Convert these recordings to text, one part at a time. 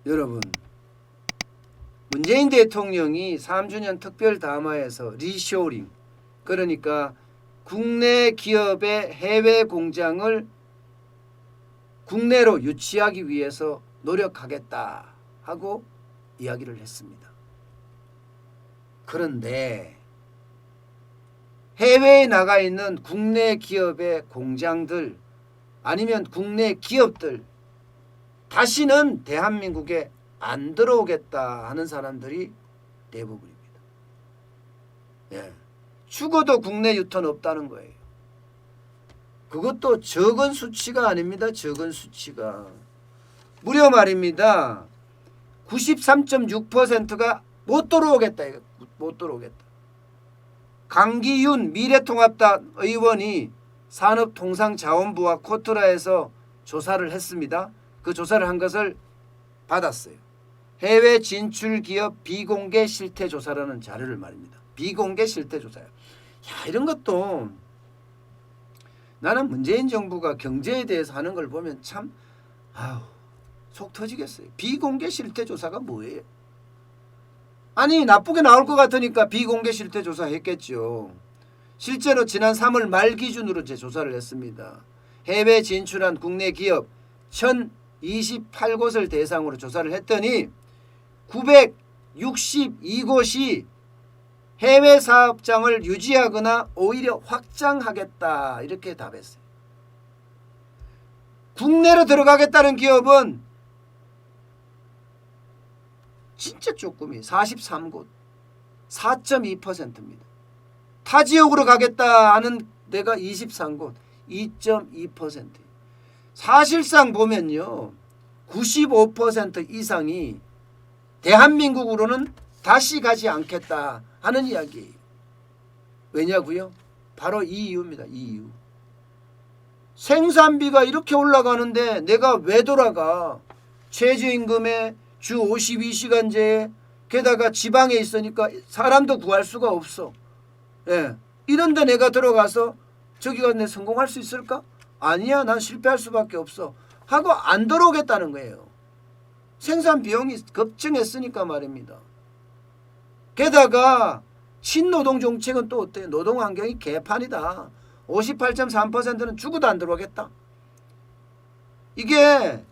여러분, 문재인 대통령이 3주년 특별 담화에서 리쇼링, 그러니까 국내 기업의 해외 공장을 국내로 유치하기 위해서 노력하겠다 하고 이야기를 했습니다. 그런데 해외에 나가 있는 국내 기업의 공장들 아니면 국내 기업들 다시는 대한민국에 안 들어오겠다 하는 사람들이 대부분입니다. 예. 죽어도 국내 유턴 없다는 거예요. 그것도 적은 수치가 아닙니다. 적은 수치가. 무려 말입니다. 93.6%가 못 들어오겠다. 못 들어오겠다. 강기윤 미래통합당 의원이 산업통상자원부와 코트라에서 조사를 했습니다. 그 조사를 한 것을 받았어요. 해외 진출 기업 비공개 실태 조사라는 자료를 말입니다. 비공개 실태 조사요. 야, 이런 것도 나는 문재인 정부가 경제에 대해서 하는 걸 보면 참 속 터지겠어요. 비공개 실태 조사가 뭐예요? 아니 나쁘게 나올 것 같으니까 비공개 실태 조사 했겠죠. 실제로 지난 3월 말 기준으로 제 조사를 했습니다. 해외 진출한 국내 기업 1028곳을 대상으로 조사를 했더니 962곳이 해외 사업장을 유지하거나 오히려 확장하겠다 이렇게 답했어요. 국내로 들어가겠다는 기업은 진짜 조금이에요. 43곳 4.2%입니다. 타 지역으로 가겠다 하는 데가 23곳 2.2%. 사실상 보면요 95% 이상이 대한민국으로는 다시 가지 않겠다 하는 이야기예요. 왜냐고요? 바로 이 이유입니다. 이 이유. 생산비가 이렇게 올라가는데 내가 왜 돌아가? 최저임금에 주 52시간제에 게다가 지방에 있으니까 사람도 구할 수가 없어. 예. 이런데 내가 들어가서 저기가 내 성공할 수 있을까? 아니야, 난 실패할 수밖에 없어 하고 안 들어오겠다는 거예요. 생산 비용이 급증했으니까 말입니다. 게다가 친노동 정책은 또 어때요? 노동 환경이 개판이다. 58.3%는 죽어도 안 들어오겠다. 이게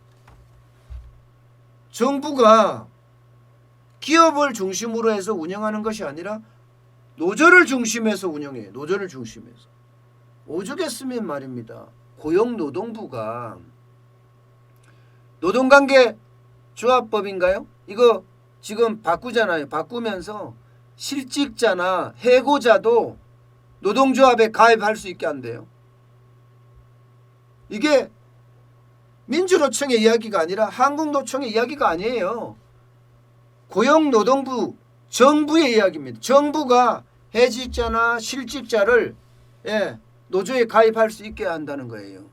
정부가 기업을 중심으로 해서 운영하는 것이 아니라 노조를 중심해서 운영해요. 노조를 중심해서. 오죽했으면 말입니다. 고용노동부가 노동관계 조합법인가요? 이거 지금 바꾸잖아요. 바꾸면서 실직자나 해고자도 노동조합에 가입할 수 있게 한대요. 이게 민주노총의 이야기가 아니라 한국노총의 이야기가 아니에요. 고용노동부 정부의 이야기입니다. 정부가 해직자나 실직자를 노조에 가입할 수 있게 한다는 거예요.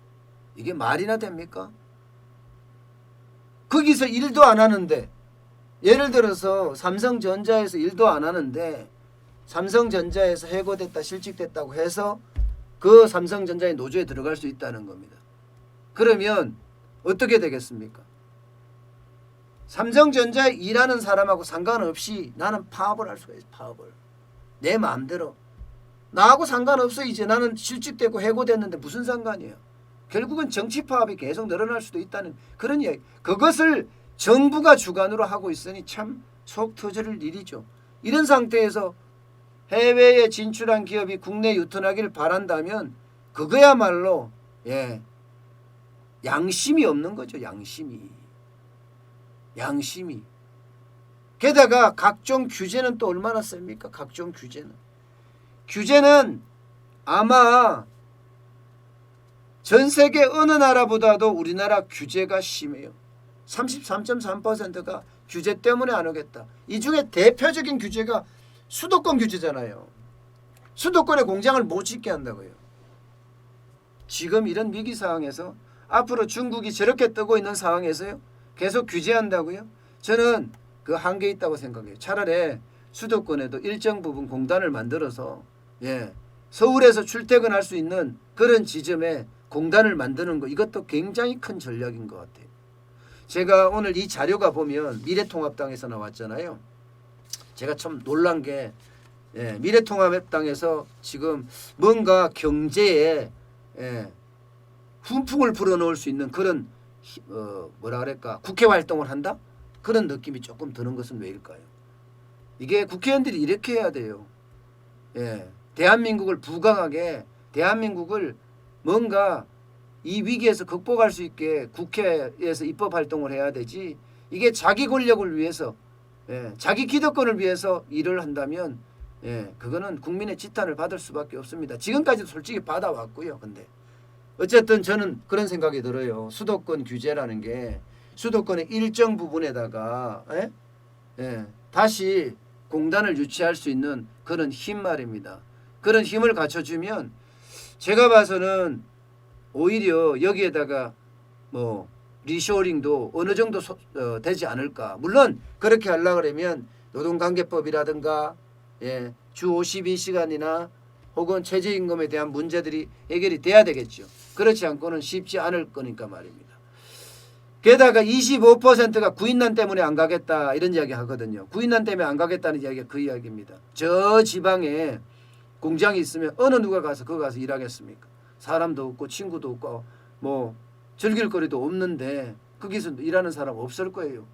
이게 말이나 됩니까? 거기서 일도 안 하는데 예를 들어서 삼성전자에서 일도 안 하는데 삼성전자에서 해고됐다 실직됐다고 해서 그 삼성전자의 노조에 들어갈 수 있다는 겁니다. 그러면 어떻게 되겠습니까? 삼성전자에 일하는 사람하고 상관없이 나는 파업을 할 수가 있어요. 파업을. 내 마음대로. 나하고 상관없어. 이제 나는 실직되고 해고됐는데 무슨 상관이에요. 결국은 정치 파업이 계속 늘어날 수도 있다는 그런 이야기. 그것을 정부가 주관으로 하고 있으니 참 속 터질 일이죠. 이런 상태에서 해외에 진출한 기업이 국내 유턴하기를 바란다면 그거야말로 양심이 없는 거죠. 양심이. 게다가 각종 규제는 또 얼마나 셉니까? 각종 규제는 아마 전 세계 어느 나라보다도 우리나라 규제가 심해요. 33.3%가 규제 때문에 안 오겠다. 이 중에 대표적인 규제가 수도권 규제잖아요. 수도권에 공장을 못 짓게 한다고요. 지금 이런 위기 상황에서 앞으로 중국이 저렇게 뜨고 있는 상황에서요. 계속 규제한다고요? 저는 그 한계 있다고 생각해요. 차라리 수도권에도 일정 부분 공단을 만들어서 서울에서 출퇴근할 수 있는 그런 지점에 공단을 만드는 거 이것도 굉장히 큰 전략인 것 같아요. 제가 오늘 이 자료가 보면 미래통합당에서 나왔잖아요. 제가 참 놀란 게 미래통합당에서 지금 뭔가 경제에 훈풍을 불어넣을 수 있는 그런 뭐라 그럴까 국회 활동을 한다? 그런 느낌이 조금 드는 것은 왜일까요? 이게 국회의원들이 이렇게 해야 돼요. 대한민국을 부강하게 대한민국을 뭔가 이 위기에서 극복할 수 있게 국회에서 입법 활동을 해야 되지. 이게 자기 권력을 위해서 자기 기득권을 위해서 일을 한다면 그거는 국민의 지탄을 받을 수밖에 없습니다. 지금까지도 솔직히 받아왔고요. 근데 어쨌든 저는 그런 생각이 들어요. 수도권 규제라는 게 수도권의 일정 부분에다가 다시 공단을 유치할 수 있는 그런 힘 말입니다. 그런 힘을 갖춰주면 제가 봐서는 오히려 여기에다가 뭐 리쇼링도 어느 정도 되지 않을까. 물론 그렇게 하려고 그러면 노동관계법이라든가 주 52시간이나 혹은 최저임금에 대한 문제들이 해결이 돼야 되겠죠. 그렇지 않고는 쉽지 않을 거니까 말입니다. 게다가 25%가 구인난 때문에 안 가겠다 이런 이야기 하거든요. 구인난 때문에 안 가겠다는 이야기가 그 이야기입니다. 저 지방에 공장이 있으면 어느 누가 가서 거기 가서 일하겠습니까? 사람도 없고 친구도 없고 뭐 즐길 거리도 없는데 거기서 일하는 사람 없을 거예요.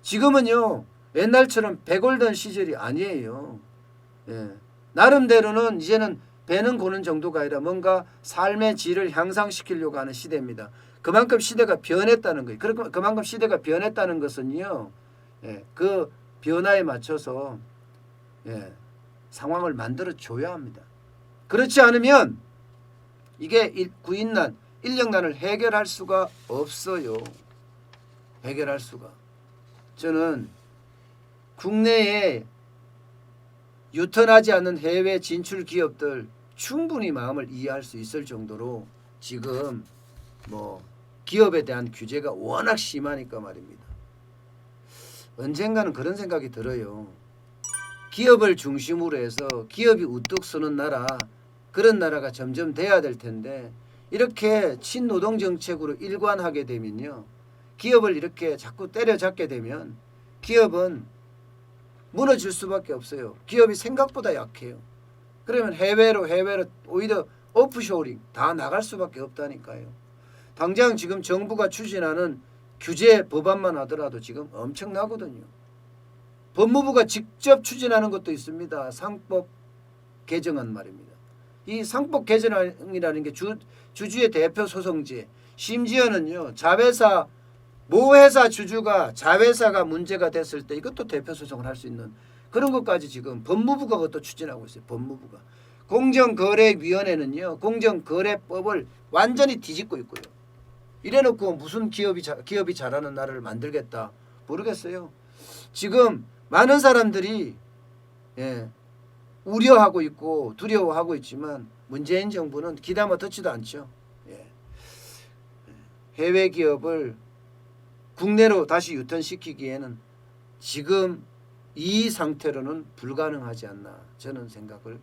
지금은요 옛날처럼 배골던 시절이 아니에요. 나름대로는 이제는 배는 고는 정도가 아니라 뭔가 삶의 질을 향상시키려고 하는 시대입니다. 그만큼 시대가 변했다는 거예요. 그만큼 시대가 변했다는 것은요 그 변화에 맞춰서 상황을 만들어 줘야 합니다. 그렇지 않으면 이게 구인난, 인력난을 해결할 수가 없어요. 해결할 수가. 저는 국내에 유턴하지 않는 해외 진출 기업들 충분히 마음을 이해할 수 있을 정도로 지금 뭐 기업에 대한 규제가 워낙 심하니까 말입니다. 언젠가는 그런 생각이 들어요. 기업을 중심으로 해서 기업이 우뚝 서는 나라, 그런 나라가 점점 돼야 될 텐데 이렇게 친노동 정책으로 일관하게 되면요. 기업을 이렇게 자꾸 때려잡게 되면 기업은 무너질 수밖에 없어요. 기업이 생각보다 약해요. 그러면 해외로 오히려 오프쇼링 다 나갈 수밖에 없다니까요. 당장 지금 정부가 추진하는 규제 법안만 하더라도 지금 엄청나거든요. 법무부가 직접 추진하는 것도 있습니다. 상법 개정안 말입니다. 이 상법 개정이라는 게 주주의 대표 소송제, 심지어는요 자회사 모회사 주주가 자회사가 문제가 됐을 때 이것도 대표 소송을 할 수 있는 그런 것까지 지금 법무부가 그것도 추진하고 있어요. 법무부가. 공정거래위원회는요 공정거래법을 완전히 뒤집고 있고요. 이래놓고 무슨 기업이 잘하는 나라를 만들겠다 모르겠어요. 지금 많은 사람들이 우려하고 있고 두려워하고 있지만 문재인 정부는 귀담아 듣지도 않죠. 해외 기업을 국내로 다시 유턴시키기에는 지금 이 상태로는 불가능하지 않나 저는 생각을